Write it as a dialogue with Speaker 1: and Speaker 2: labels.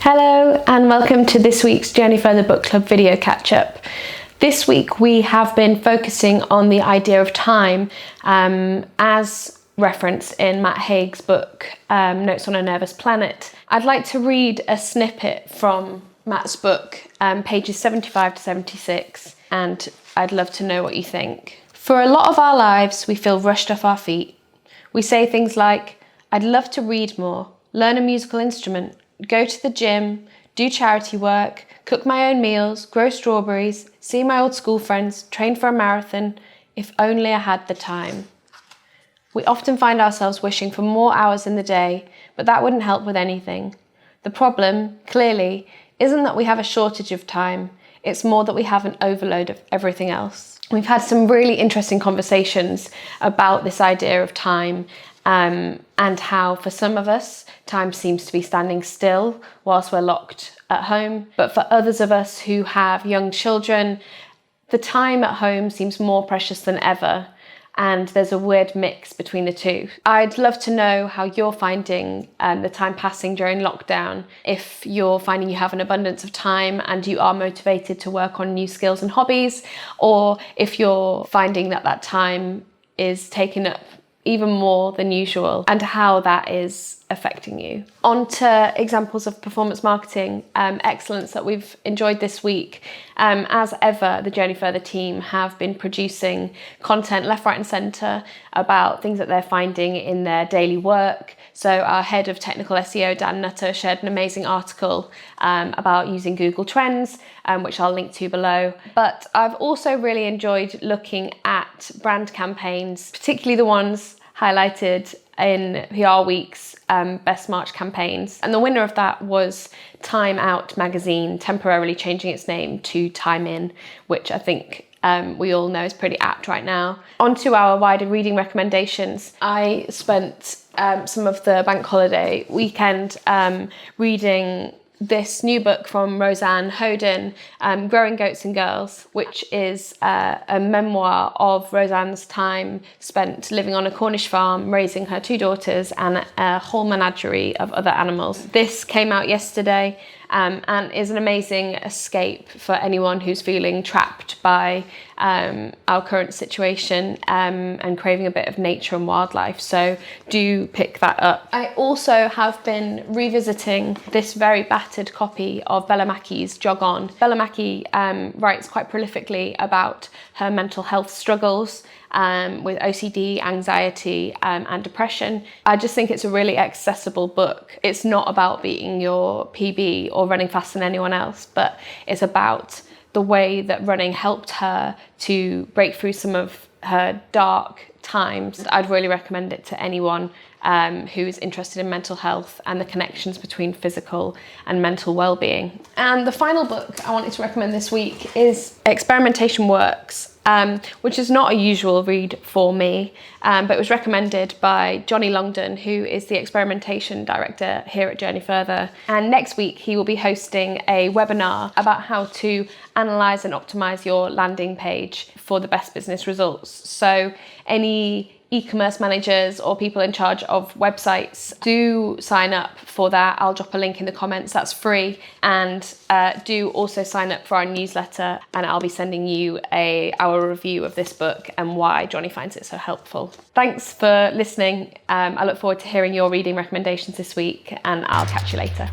Speaker 1: Hello and welcome to this week's Journey Further Book Club video catch-up. This week we have been focusing on the idea of time as referenced in Matt Haig's book, Notes on a Nervous Planet. I'd like to read a snippet from Matt's book, pages 75 to 76, and I'd love to know what you think. For a lot of our lives, we feel rushed off our feet. We say things like, I'd love to read more, learn a musical instrument, go to the gym, do charity work, cook my own meals, grow strawberries, see my old school friends, train for a marathon, if only I had the time. We often find ourselves wishing for more hours in the day, but that wouldn't help with anything. The problem, clearly, isn't that we have a shortage of time, it's more that we have an overload of everything else. We've had some really interesting conversations about this idea of time and how for some of us, time seems to be standing still whilst we're locked at home. But for others of us who have young children, the time at home seems more precious than ever. And there's a weird mix between the two. I'd love to know how you're finding the time passing during lockdown. If you're finding you have an abundance of time and you are motivated to work on new skills and hobbies, or if you're finding that that time is taken up even more than usual, and how that is affecting you. On to examples of performance marketing excellence that we've enjoyed this week. As ever, the Journey Further team have been producing content left, right and centre about things that they're finding in their daily work. So our head of technical SEO, Dan Nutter, shared an amazing article about using Google Trends, which I'll link to below. But I've also really enjoyed looking at brand campaigns, particularly the ones highlighted in PR Week's Best March campaigns. And the winner of that was Time Out magazine, temporarily changing its name to Time In, which I think we all know is pretty apt right now. On to our wider reading recommendations. I spent some of the bank holiday weekend reading this new book from Roseanne Hoden, Growing Goats and Girls, which is a memoir of Roseanne's time spent living on a Cornish farm, raising her two daughters and a whole menagerie of other animals. This came out yesterday and is an amazing escape for anyone who's feeling trapped by our current situation and craving a bit of nature and wildlife. So do pick that up. I also have been revisiting this very battered copy of Fellow Maquis' Jog On. Fellow Maquis writes quite prolifically about her mental health struggles with OCD, anxiety and depression. I just think it's a really accessible book. It's not about beating your PB or running faster than anyone else, but it's about the way that running helped her to break through some of her dark times. I'd really recommend it to anyone who's interested in mental health and the connections between physical and mental well-being. And the final book I wanted to recommend this week is Experimentation Works, which is not a usual read for me, but it was recommended by Johnny Longdon, who is the experimentation director here at Journey Further. And next week he will be hosting a webinar about how to analyse and optimise your landing page for the best business results. So any e-commerce managers or people in charge of websites, do sign up for that. I'll drop a link in the comments, that's free. And do also sign up for our newsletter, and I'll be sending you our review of this book and why Johnny finds it so helpful. Thanks for listening. I look forward to hearing your reading recommendations this week, and I'll catch you later.